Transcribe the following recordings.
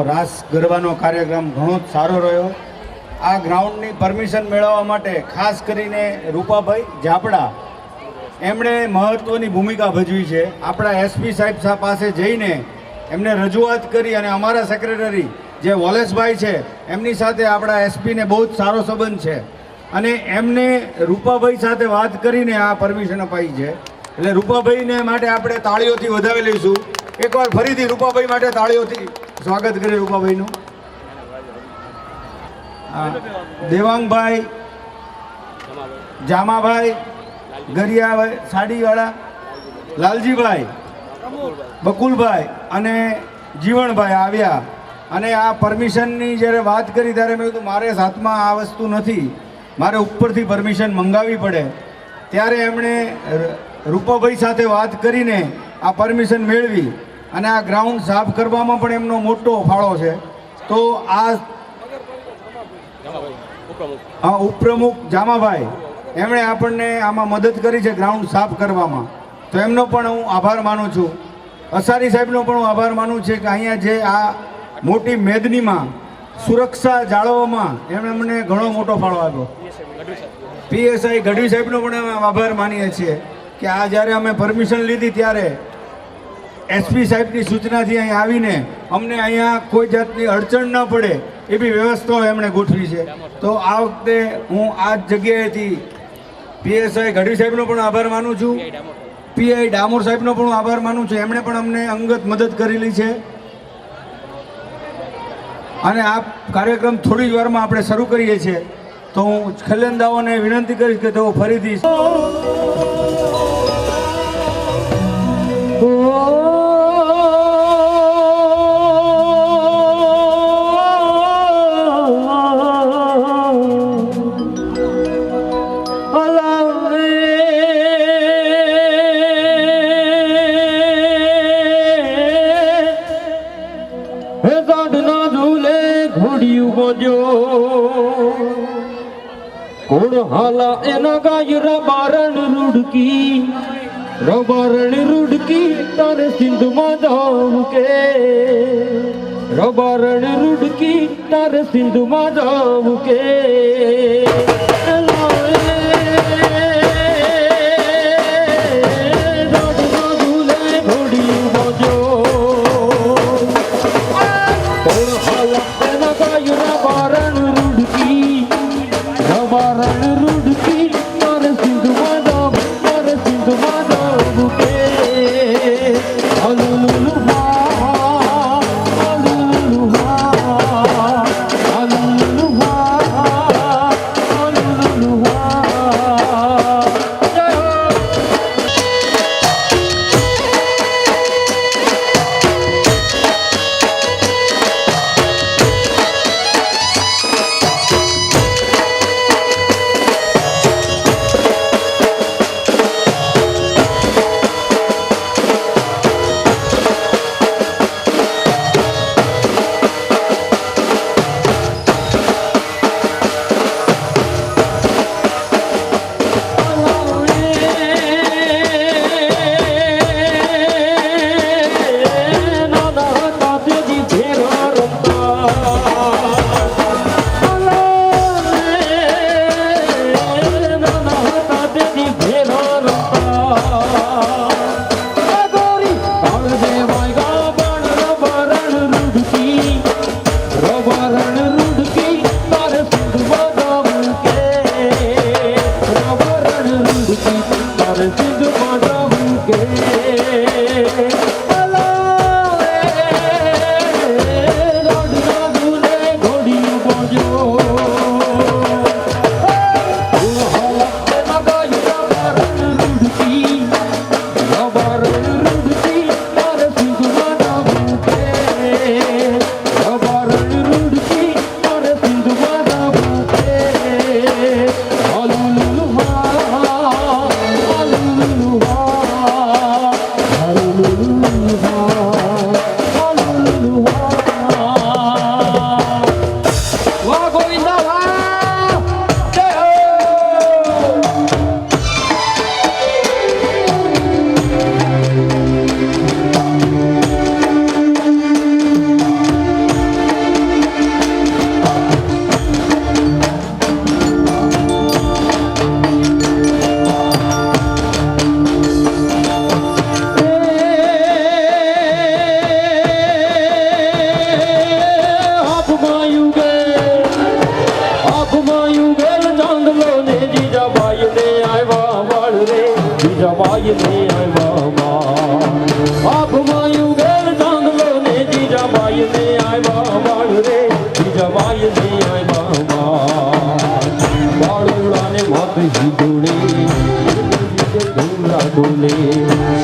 રાસ ગરબાનો કાર્યક્રમ ઘણો જ સારો રહ્યો. આ ગ્રાઉન્ડની પરમિશન મેળવવા માટે ખાસ કરીને રૂપાભાઈ જાપડા એમણે મહત્ત્વની ભૂમિકા ભજવી છે. આપણા એસપી સાહેબ પાસે જઈને એમને રજૂઆત કરી અને અમારા સેક્રેટરી જે વોલેશભાઈ છે એમની સાથે આપણા એસપીને બહુ જ સારો સંબંધ છે અને એમને રૂપાભાઈ સાથે વાત કરીને આ પરમિશન અપાઈ છે. એટલે રૂપાભાઈને માટે આપણે તાળીઓથી વધાવી લઈશું. એકવાર ફરીથી રૂપાભાઈ માટે તાળીઓથી સ્વાગત કરીએ રૂપાભાઈનું. દેવાંગભાઈ, જામાભાઈ, ગરિયાભાઈ સાડીવાળા, લાલજીભાઈ, બકુલભાઈ અને જીવણભાઈ આવ્યા અને આ પરમિશનની જ્યારે વાત કરી ત્યારે મેં કીધું મારે હાથમાં આ વસ્તુ નથી મારે ઉપરથી પરમિશન મંગાવવી પડે, ત્યારે એમણે રૂપાભાઈ સાથે વાત કરીને આ પરમિશન મેળવી અને આ ગ્રાઉન્ડ સાફ કરવામાં પણ એમનો મોટો ફાળો છે. તો આ ઉપપ્રમુખ જામાભાઈ એમણે આપણને આમાં મદદ કરી છે ગ્રાઉન્ડ સાફ કરવામાં, તો એમનો પણ હું આભાર માનું છું. અસારી સાહેબનો પણ હું આભાર માનું છું કે અહીંયા જે આ મોટી મેદનીમાં સુરક્ષા જાળવવામાં એમણે અમને ઘણો મોટો ફાળો આપ્યો. પીએસઆઈ ગઢવી સાહેબનો પણ અમે આભાર માનીએ છીએ કે આ જ્યારે અમે પરમિશન લીધી ત્યારે એસપી સાહેબની સૂચનાથી અહીં આવીને અમને અહીંયા કોઈ જાતની અડચણ ન પડે એવી વ્યવસ્થાઓ એમણે ગોઠવી છે. તો આ વખતે હું આ જ જગ્યાએથી પીએસઆઈ ગઢવી સાહેબનો પણ આભાર માનું છું, પીઆઈ ડામોર સાહેબનો પણ હું આભાર માનું છું. એમણે પણ અમને અંગત મદદ કરેલી છે. અને આ કાર્યક્રમ થોડી જ વારમાં આપણે શરૂ કરીએ છીએ, તો હું ખલેન્દાઓને વિનંતી કરીશ કે તેઓ ફરીથી કોણ હાલા એના ગાય રબારણ રૂડકી તારે સિંધમાં જાઉં કે રબારણ રૂડકી તારે સિંધમાં જાઉં કે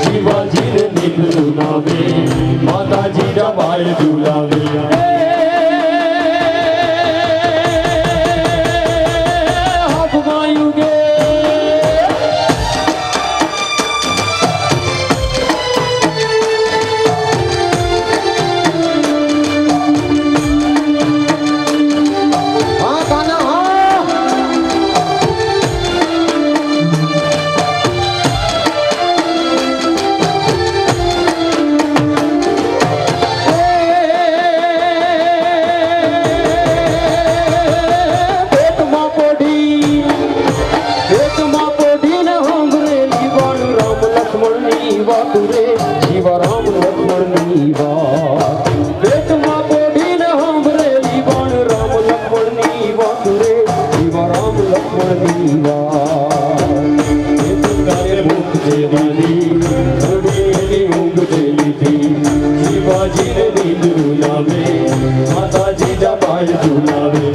શિવાજી નીકળું નામે માતાજી રવાય ઝુલાવે રાખવાની વાત એ તુકારે મુખ દેવાની ઘડી ઊંઘ દે લીધી શિવાજીને નીંદ રૂલાવે માતાજી જપાય ઝુલાવે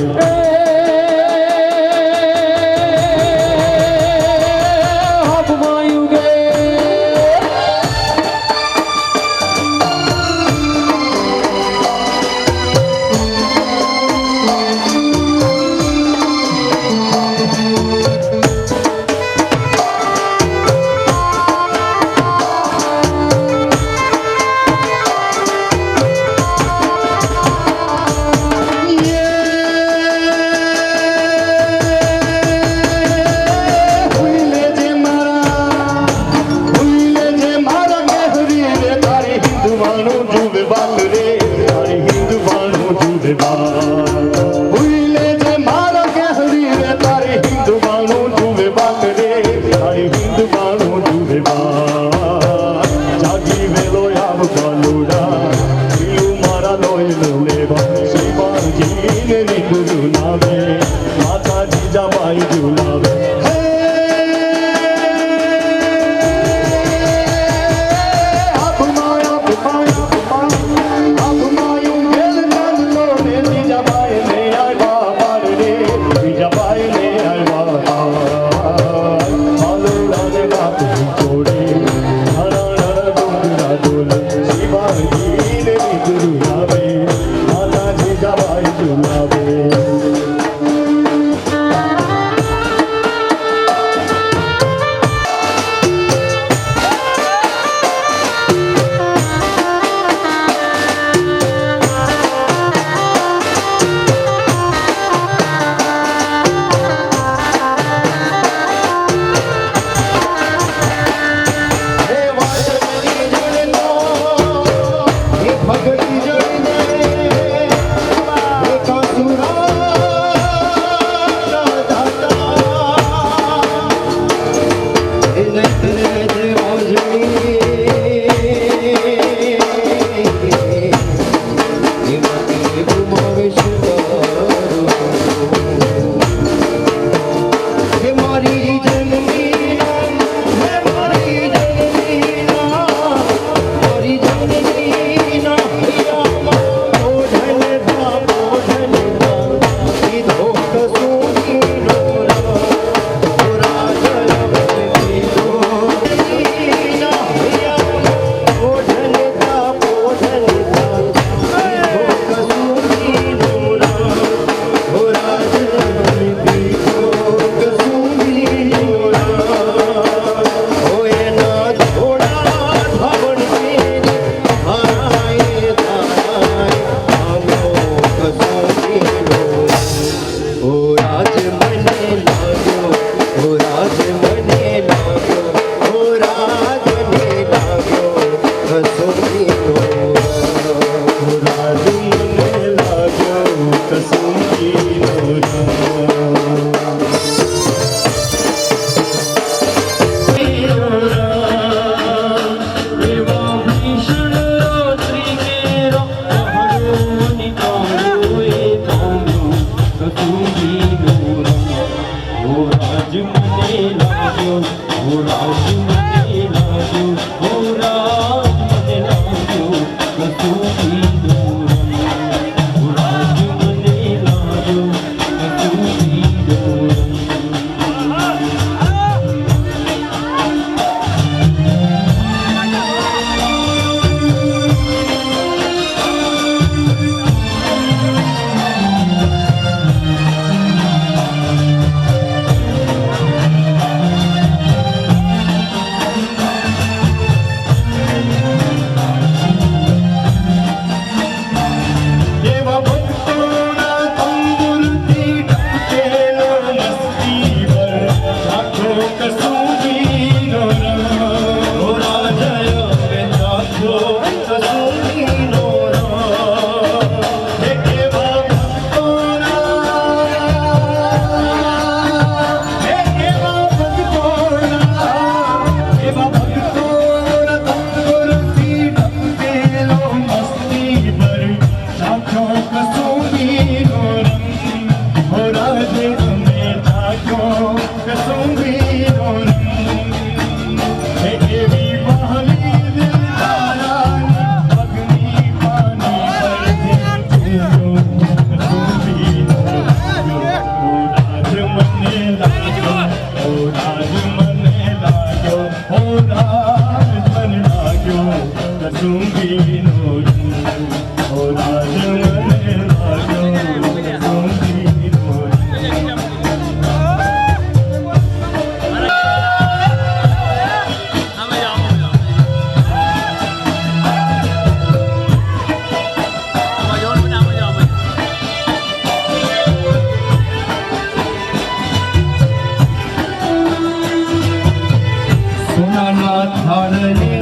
થાળને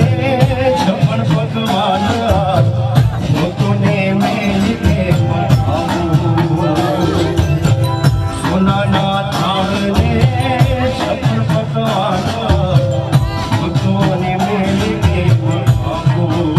છપ્પન પકવાન ભક્તોને મેલને પધાવું. સોનાના થાળને છપ્પન પકવાન ભક્તોને મેલને પધાવું.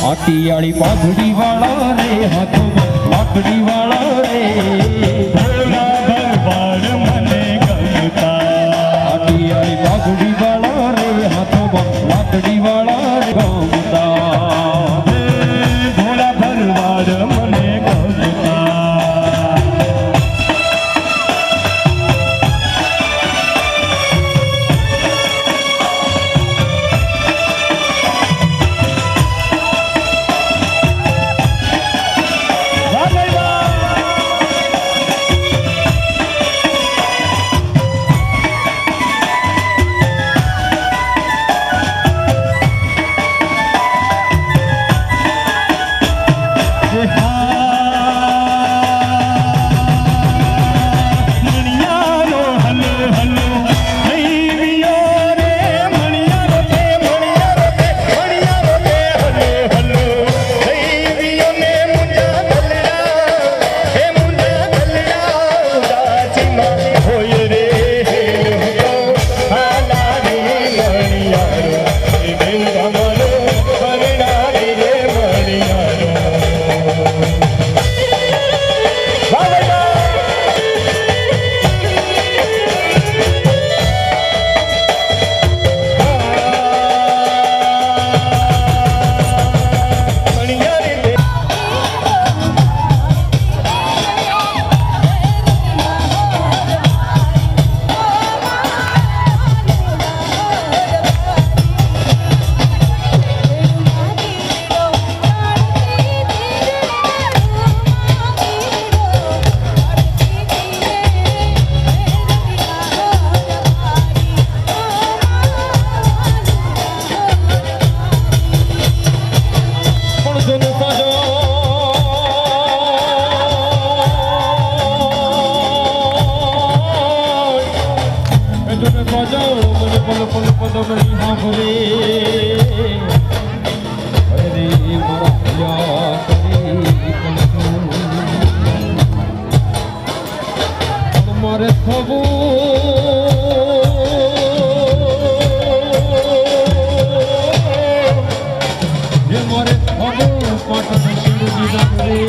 પાટિયાળી પાઘડી વાળા રે હાથોમાં પાઘડી વાળા રે ભોળા ભરવાડ મને ગમતા. પાટિયાળી પાઘડી વાળા રે હાથોમાં પાઘડી વાળા રે ગમતા. ભોળા ભરવાડ મને ગમતા. સાંભળે અરે મારા ભૈયા કરી કલશું મારે થવું જે મારે થવું પાટણ શિવજી નામ રે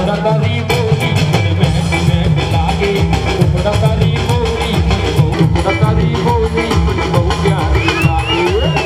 ટુકડા તારી બોલી મને મેં લાગે ટુકડા તારી બોલી મને બહુ ટુકડા તારી બોલી મને બહુ પ્યારી લાગે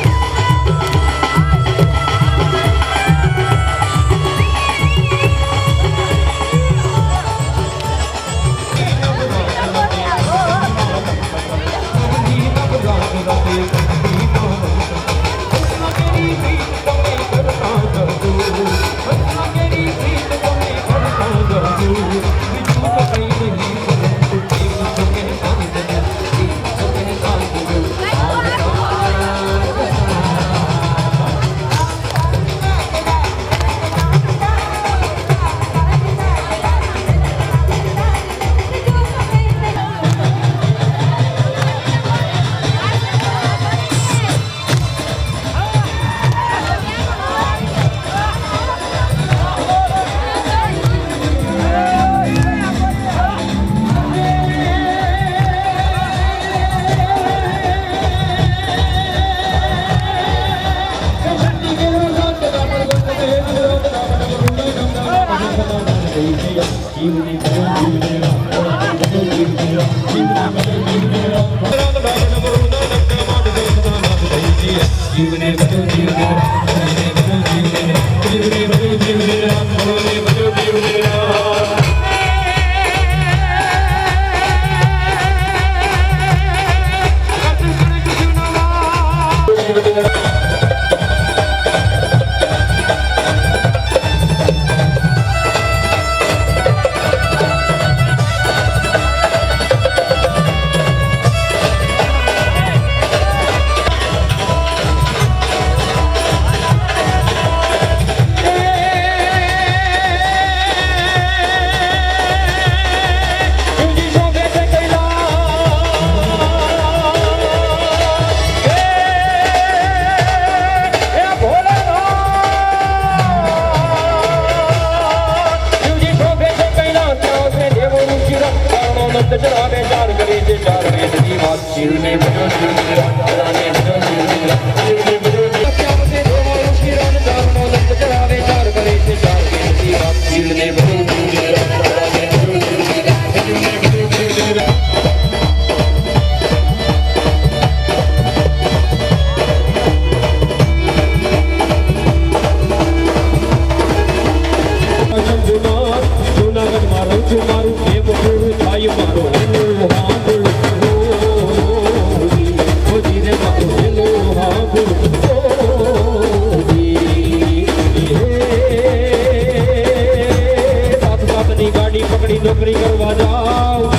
નોકરી કરવા જાઓ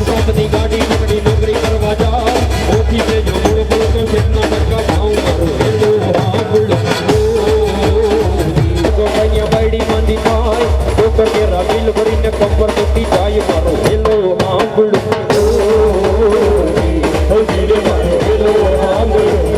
સાતની ગાડી પકડી નોકરી કરવા જાઓ ઓછી દેજો બોલો બોલો તો કેટલા ટકા ભાવ મારો હેલો હા બોલો કન્યા બાયડી માંદી થાય ડોક્ટર કે રાબીલ ભરીને કમર તૂટી જાય મારો હેલો હા બોલો ધીરે મારો હેલો હા બોલો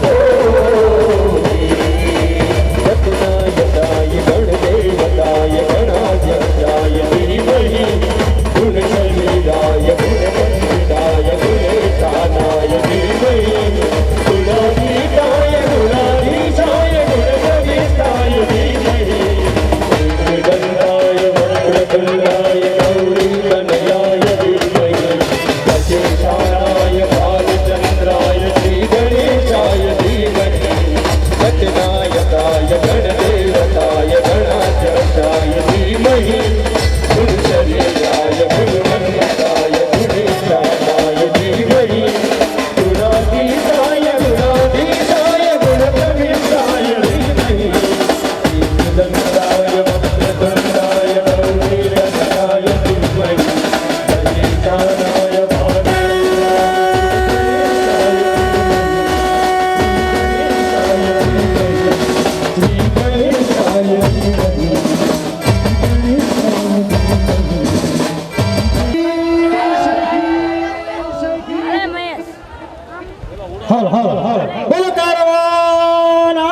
બોલો કારવાનાથની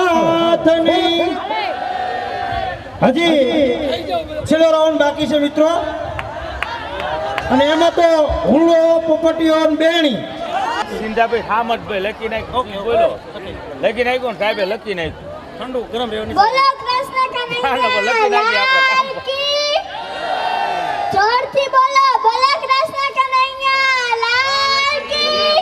હજી છેલ્લો રાઉન્ડ બાકી છે મિત્રો અને એમાં તો હુલો પોપટીઓ અને બેણી સિંધાભાઈ હામદભાઈ લખી નાખ બોલો લખી નાખ્યું ને સાહેબે લખી નાખ્યું ઠંડુ ગરમ રહેવાની બોલો કૃષ્ણ લખી નાખીએ આપણે. કી જોરથી બોલો બોલો કૃષ્ણ કનૈયા લાલ કી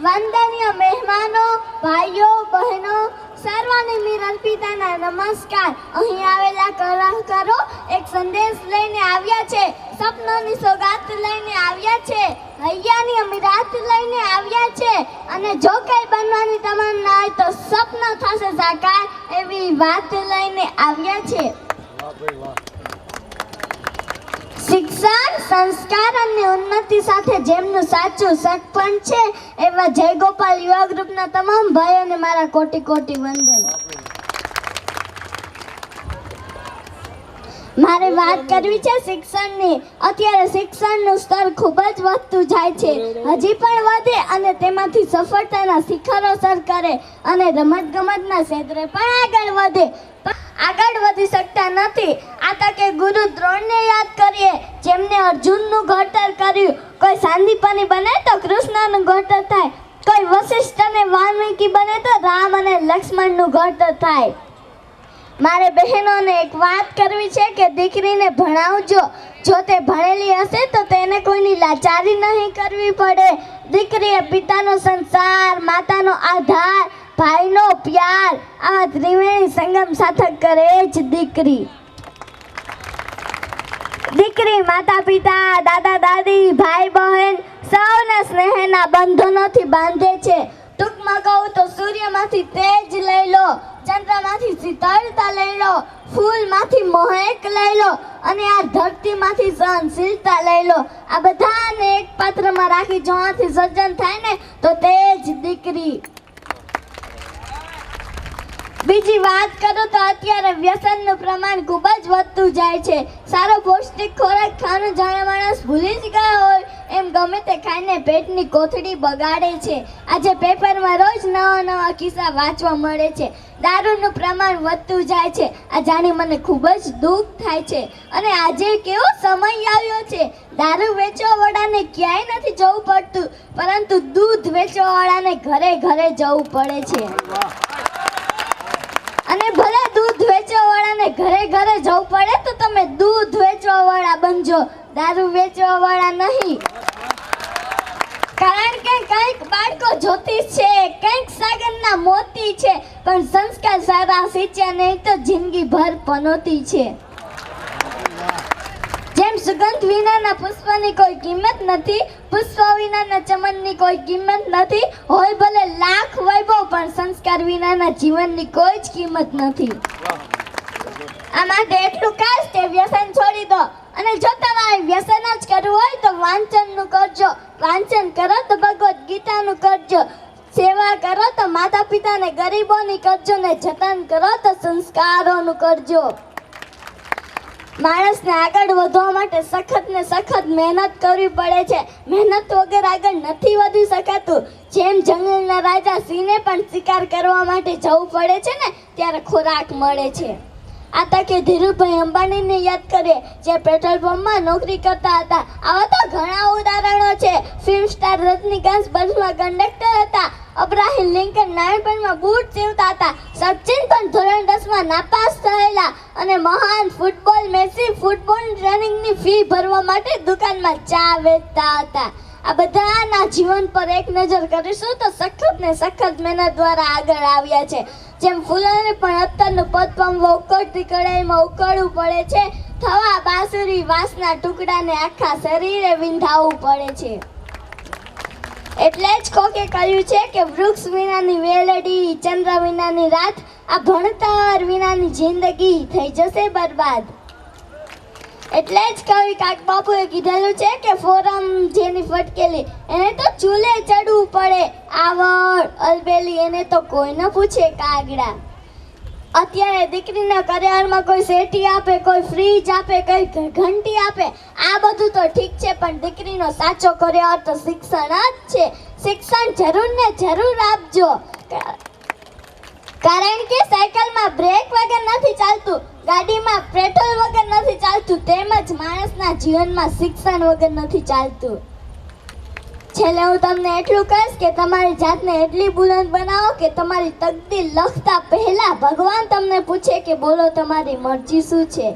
વંદનીય મહેમાનો ભાઈઓ બહેનો સર્વને મિરર પિતાના નમસ્કાર. અહીં આવેલા કલાકારો એક સંદેશ લઈને આવ્યા છે, સપનોની સોગાત લઈને આવ્યા છે, હૈયાની અમીરાત લઈને આવ્યા છે અને જો કઈ બનવાની તમન્ના હોય તો સપનું થશે સાકાર એવી વાત લઈને આવ્યા છે. શિક્ષણ સંસ્કાર અને ઉન્નતિ સાથે જેમનું સાચું સગપણ છે એવા જય ગોપાલ યુવા ગ્રુપના તમામ ભાઈઓને મારા કોટી કોટી વંદન. મારે વાત કરવી છે શિક્ષણની. અત્યારે શિક્ષણનું સ્તર ખૂબ જ વધતું જાય છે, હજી પણ વધે અને તેમાંથી સફળતાના શિખરો સર કરે અને રમતગમતના ક્ષેત્રે પણ આગળ વધે. આગળ વધી શકતા નથી. આ તકે ગુરુ દ્રોણને યાદ કરીએ, જેમને અર્જુનનું ઘડતર કર્યું. કોઈ સાંદીપની બને તો કૃષ્ણનું ઘડતર થાય, કોઈ વશિષ્ઠ અને વાલ્મીકી બને તો રામ અને લક્ષ્મણનું ઘડતર થાય. મારે બહેનોને એક વાત કરવી છે કે દીકરીને ભણાવજો. જો તે ભણેલી હશે તો તેને કોઈની લાચારી નહીં કરવી પડે. દીકરી એ પિતાનો સંસાર, માતાનો આધાર, ભાઈનો પ્યાર, આવા ત્રિવેણી સંગમ સાથે કરે જ દીકરી. દીકરી માતા પિતા, દાદા દાદી, ભાઈ બહેન સૌને સ્નેહના બંધનોથી બાંધે છે. ટૂંકમાં કહું તો સૂર્યમાંથી તેજ લઈ લો, ચંદ્રમાંથી શીતળતા લઈ લો, ફૂલમાંથી મહેક લઈ લો અને આ ધરતીમાંથી સહનશીલતા લઈ લો. આ બધાને એક પાત્રમાં રાખી જોવાથી સર્જન થાય ને તો તે જ દીકરી. બીજી વાત કરું તો અત્યારે વ્યસનનું પ્રમાણ ખૂબ જ વધતું જાય છે. સારો પૌષ્ટિક ખોરાક ખાવાનું જાણે માણસ ભૂલી જ ગયા હોય એમ ગમે તે ખાઈને પેટની કોથળી બગાડે છે. આજે પેપરમાં રોજ નવા નવા કિસ્સા વાંચવા મળે છે. દારૂનું પ્રમાણ વધતું જાય છે. આ જાણી મને ખૂબ જ દુઃખ થાય છે. અને આજે કેવો સમય આવ્યો છે, દારૂ વેચવાવાળાને ક્યાંય નથી જવું પડતું, પરંતુ દૂધ વેચવાવાળાને ઘરે ઘરે જવું પડે છે. અને ભલે દૂધ વેચવાવાળાને ઘરે ઘરે જવું પડે તો તમે દૂધ વેચવાવાળા બનજો, દારૂ વેચવાવાળા નહીં. કારણ કે કંઈક બાળકો જ્યોતિષ છે, કંઈક સાગરના મોતી છે, પણ સંસ્કાર સારા શીખ્યા નહીં તો જિંદગીભર પનોતી છે. જેમ સુગંધ વિનાના પુષ્પની કોઈ કિંમત નથી, પુષ્પ વિનાના ચમનની કોઈ કિંમત નથી. હોય ભલે લાખ વૈભવ પણ સંસ્કાર વિનાના જીવનની કોઈ જ કિંમત નથી. આ માટે એટલું ખાસ કે વ્યસન છોડી દો. અને જો તમારે વ્યસન જ કરવું હોય તો વાંચનનું કરજો. વાંચન કરો તો ભગવદ્ ગીતાનું કરજો. સેવા કરો તો માતા પિતાને ગરીબોની કરજો ને જતન કરો તો સંસ્કારોનું કરજો. માણસને આગળ વધવા માટે સખત ને સખત મહેનત કરવી પડે છે. મહેનત વગર આગળ નથી વધી શકાતું. જેમ જંગલના રાજા સિંહને પણ શિકાર કરવા માટે જવું પડે છે ને ત્યારે ખોરાક મળે છે. આ તકે ધીરુભાઈ અંબાણીને યાદ કરીએ, જે પેટ્રોલ પંપમાં નોકરી કરતા હતા. આવા તો ઘણા ઉદાહરણો છે. ફિલ્મ સ્ટાર રજનીકાંત બસમાં કંડક્ટર હતા. અબ્રાહિમ લિંકન નાનપણમાં બૂટ સીવતા હતા. સચિન પણ ધોરણ 10માં નાપાસ થયેલા. અને મહાન ફૂટબોલ મેસી ફૂટબોલ રનિંગની ફી ભરવા માટે દુકાનમાં ચા વેચતા હતા. આ બધાના જીવન પર એક નજર કરીશું તો સખત ને સખત મહેનત દ્વારા આગળ આવ્યા છે. જેમ ફૂલોને પણ અત્તરનું પદ પામવા ઉકળતી કડાઈમાં ઉકળવું પડે છે, થવા બાંસુરી વાંસના ટુકડાને આખા શરીરે વિંધાવવું પડે છે. એટલે જ કોકે કહ્યું છે કે વૃક્ષ વિનાની વેલડી, ચંદ્ર વિનાની રાત, આ ભણતર વિનાની જિંદગી થઈ જશે બરબાદ. એટલે જ કવિ કાગબાપુએ કીધેલું છે કે ફોરમ જેની ફટકેલી એને તો ચૂલે ચડવું પડે. આવડ અલબેલી એને તો કોઈ ન પૂછે કાગડા. અત્યારે દીકરીના કરિયરમાં કોઈ સેટી આપે, કોઈ ફ્રીજ આપે, કોઈ ઘંટી આપે. આ બધું તો ઠીક છે, પણ દીકરીનો સાચો કરિયર તો શિક્ષણ જ છે. શિક્ષણ જરૂર ને જરૂર આપજો. કારણ કે સાયકલમાં બ્રેક વગર નથી ચાલતું, ગાડીમાં પેટ્રોલ વગર નથી ચાલતું, તેમજ માણસના જીવનમાં શિક્ષણ વગર નથી ચાલતું. છેલ્લે હું તમને એટલું કહીશ કે તમારી જાતને એટલી બુલંદ બનાવો કે તમારી તકદીર લખતા પહેલા ભગવાન તમને પૂછે કે બોલો તમારી મરજી શું છે.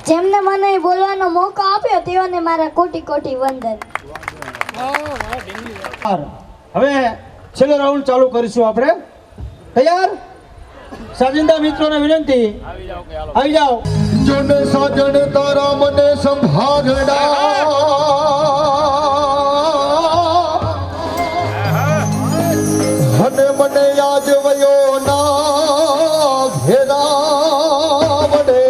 જેમને મને બોલવાનો મોકો આપ્યો તેઓને મારા કોટી કોટી વંદન. હવે છેલ્લો રાઉન્ડ ચાલુ કરીશું આપણે. તૈયાર? સાજિંદા મિત્રોને વિનંતી, આવી જાઓ. જોને સાજણ તારા મને સંભાળડા અને મને યાદ વયો ના ઘેરા વડે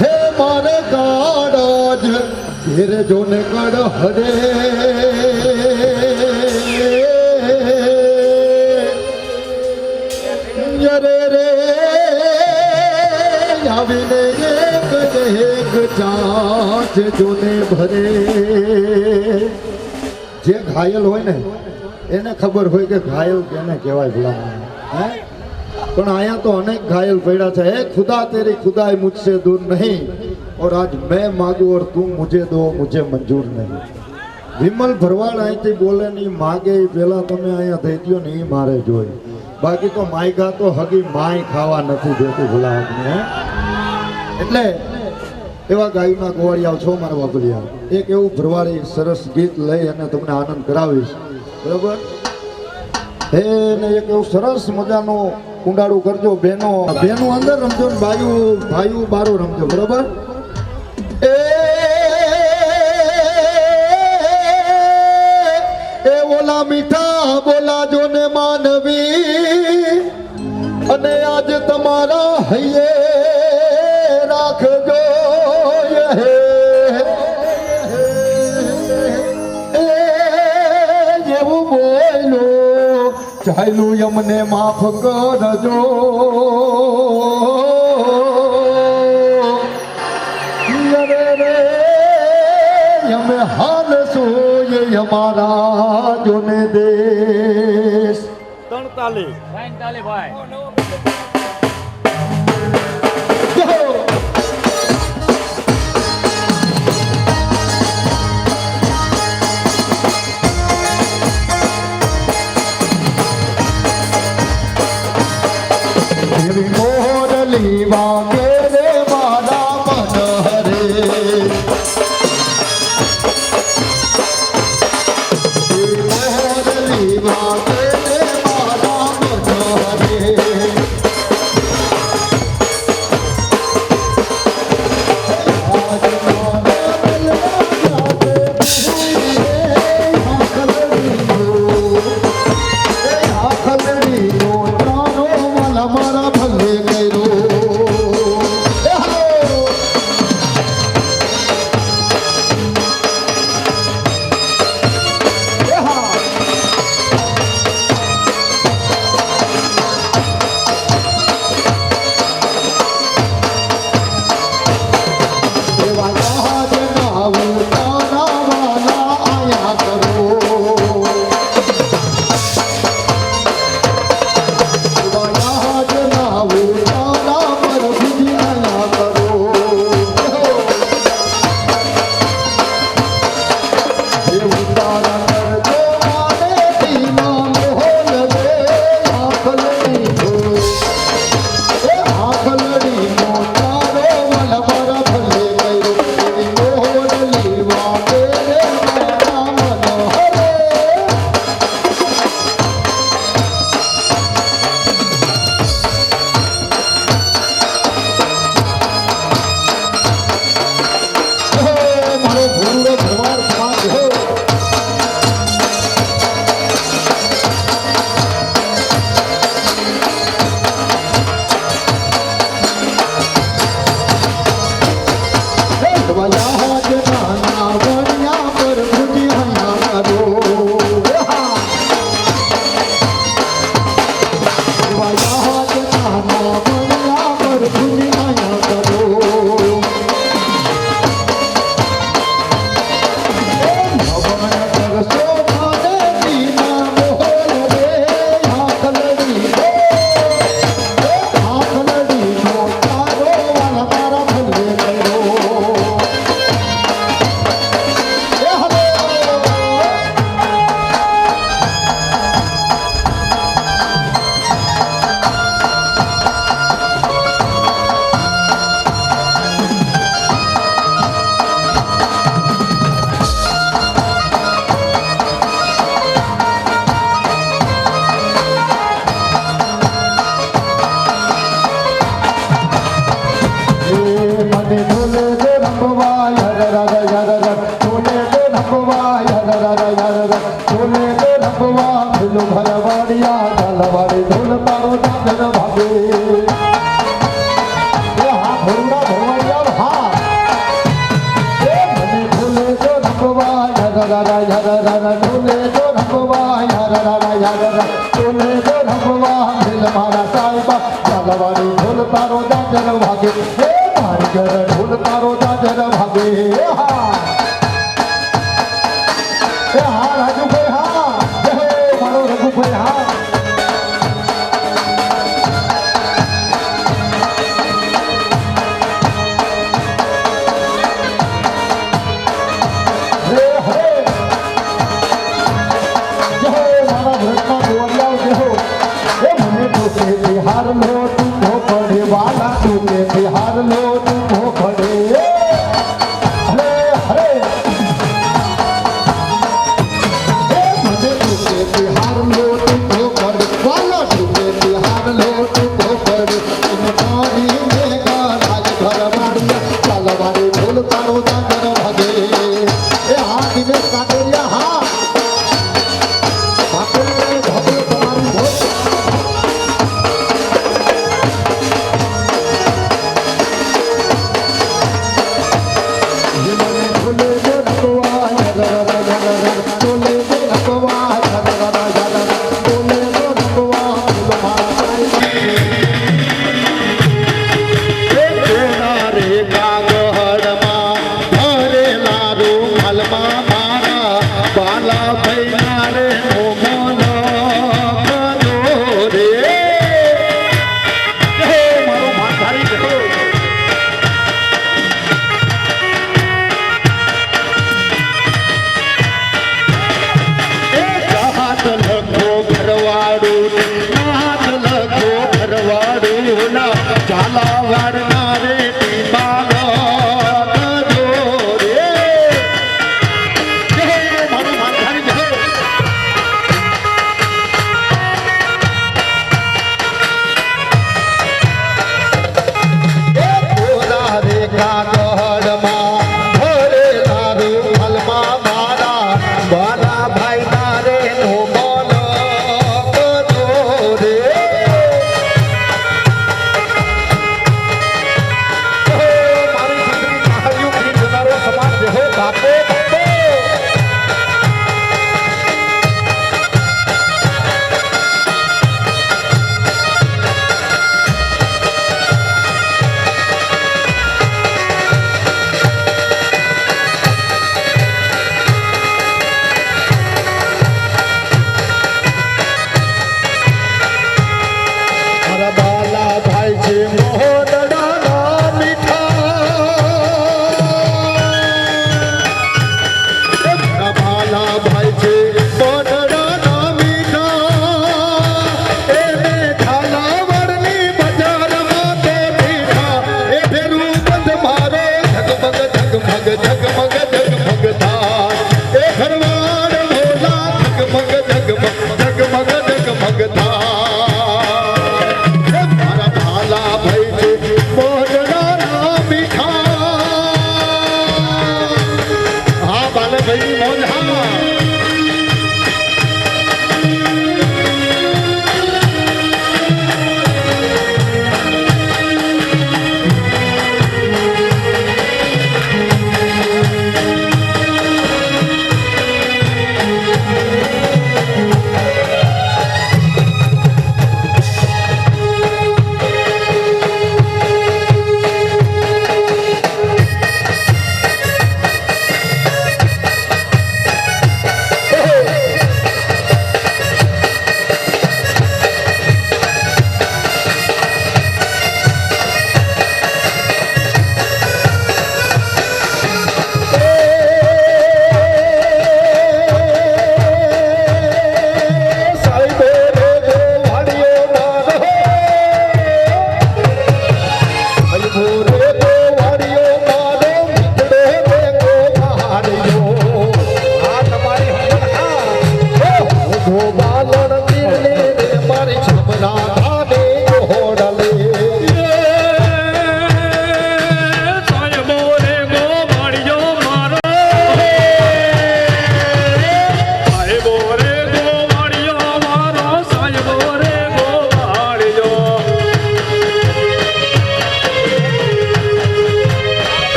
હે મારે ગાડા જ ઘેરે જોને કડ હરે રે રે આવીને એક ચાચ જોને ભરે. જે ઘાયલ હોય ને એને ખબર હોય કે ઘાયલ કેને કહેવાય ભલા. હે પણ અહીંયા તો અનેક ઘાયલ પડ્યા છે. હે ખુદા તેરી ખુદાઈ મુझसे दूर नहीं और आज मैं मांगू और तुम मुझे दो मुझे मंजूर नहीं. વિમલ ભરવાડ અહીંથી બોલે નહીં માગે એ પહેલા તમે અહીંયા થઈ ગયો ને એ મારે જોઈ. બાકી તો માયગા તો હગી માય ખાવા નથી દેતી ભલા આપને. એટલે એવા ગાયના ગોવાળિયા છો મારા બાપલિયા. એક એવું ભરવાડી સરસ ગીત લઈ અને તમને આનંદ કરાવીશ, બરોબર? હે ને એક એવું સરસ મજાનું કુંડાળું કરજો. બેનો અંદર રમજો ને ભાઈઓ બારો રમજો, બરોબર? એ ઓલા મીઠા બોલા જો ને માનવી અને આજ તમારા હૈયે રાખજો. જેવું બોલ્યું ચાલ્યું અમને માફ કરજો. અમે હાલ સોય અમારા જોને દેશ. 43 ભાઈ. એવી મોરલી વાગે રે મારા મન હરે. મોરલી વાગે રે મારા મન હરે. આજ મારા દિલમાં જાતે ભૂલી રે આખલડીનો ચાનો વાલા મારા ભલે કર્યો. તોલે દે રમવા દિલ મારા સાહેબા ચાલવાની ઢોલ તારો જાજર વાગે હે મારી ઘર ઢોલ તારો જાજર વાગે હા રાજુભાઈ હા જય હો મારો રઘુભાઈ હા बिहार लो तुम हो पड़े वाला तुझे बिहार लो तुम हो पड़े हरे हरे मुझे तुझे बिहार लो तुम हो पड़े वाला तुझे बिहार लो तुम हो पड़े तुम पानी में राज घर मारिया चल मारे ढोल तारो जागर भगे ए हाँ दिनेश काटेरिया हाँ काटेरिया भगे तुम्हारी भोज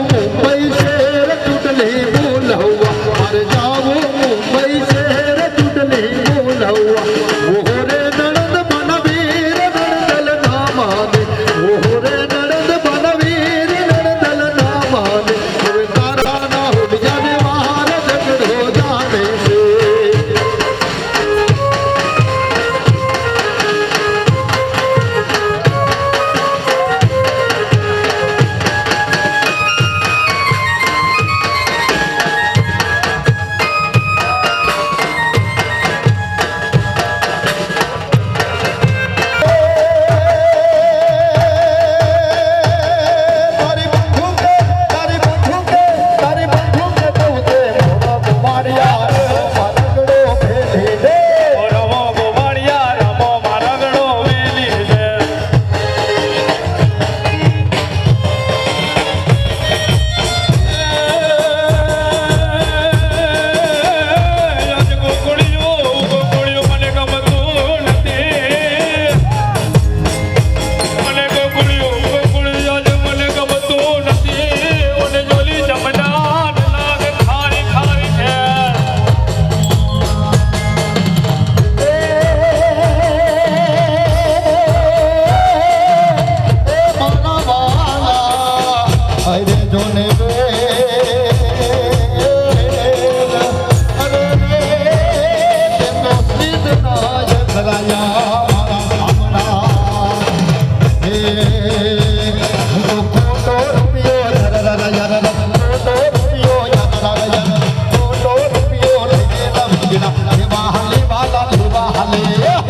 મુંબઈ શેર ચૂંટણી બોલવા મારે જાવું મુંબઈ શેર ચૂંટણી બોલવા ઓરે નણંદ બનવીર નણદલ ના માને ઓરે નણંદ બનવીર નણદલ ના માને હવે તારા ના હો જાને માર ઝઘડો જાને છે રમો ગોવાળિયા રમો મારા ગણો વેલી છે આજ ગોકુળિયું મને ગમતું નથી મને ગોકુળિયું આજ મને ગમતું નથી ઓને જોલી જમના નાગ ખારી ખારી છે અરે જોને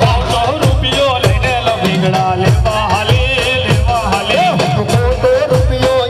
પાવલો રૂપિયો લઈને લવીગડા લેવા હાલે લેવા હાલે રૂપિયો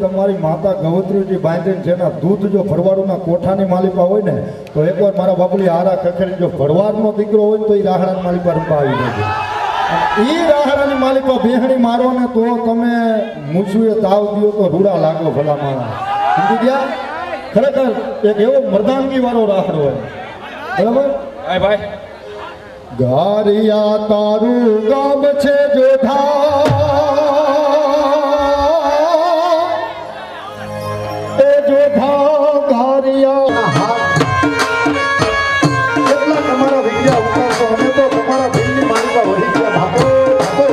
તમારી માતા ગવત્રીજી બાંધીને છે ને દૂધ જો ભરવાડુના કોઠાની માલિકા હોય ને તો એકવાર મારા બાપુલી હારા ખખેરી જો ભરવાડનો દીકરો હોય ને તો એ રાહડાની માલિકા રમવા આવી જશે. એ રાહડાની માલિકા બેહણી મારો ને તો તમે મૂછુએ તાવ દો તો રૂડા લાગો ભલા માણા. સમજી ગયા? ખરેખર એક એવો મર્દાનગી વાળો રાહડ હોય. બરાબર? ભાઈ ગારિયા તારું ગામ છે જોધા એ જોધા ગારિયા કેટલા તમારા વિદ્યા ઉતારશો અમે તો તમારા દિલની માલિકા વળી ગયા ભાગો ભાગો.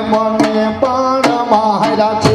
મને પણ માર્યા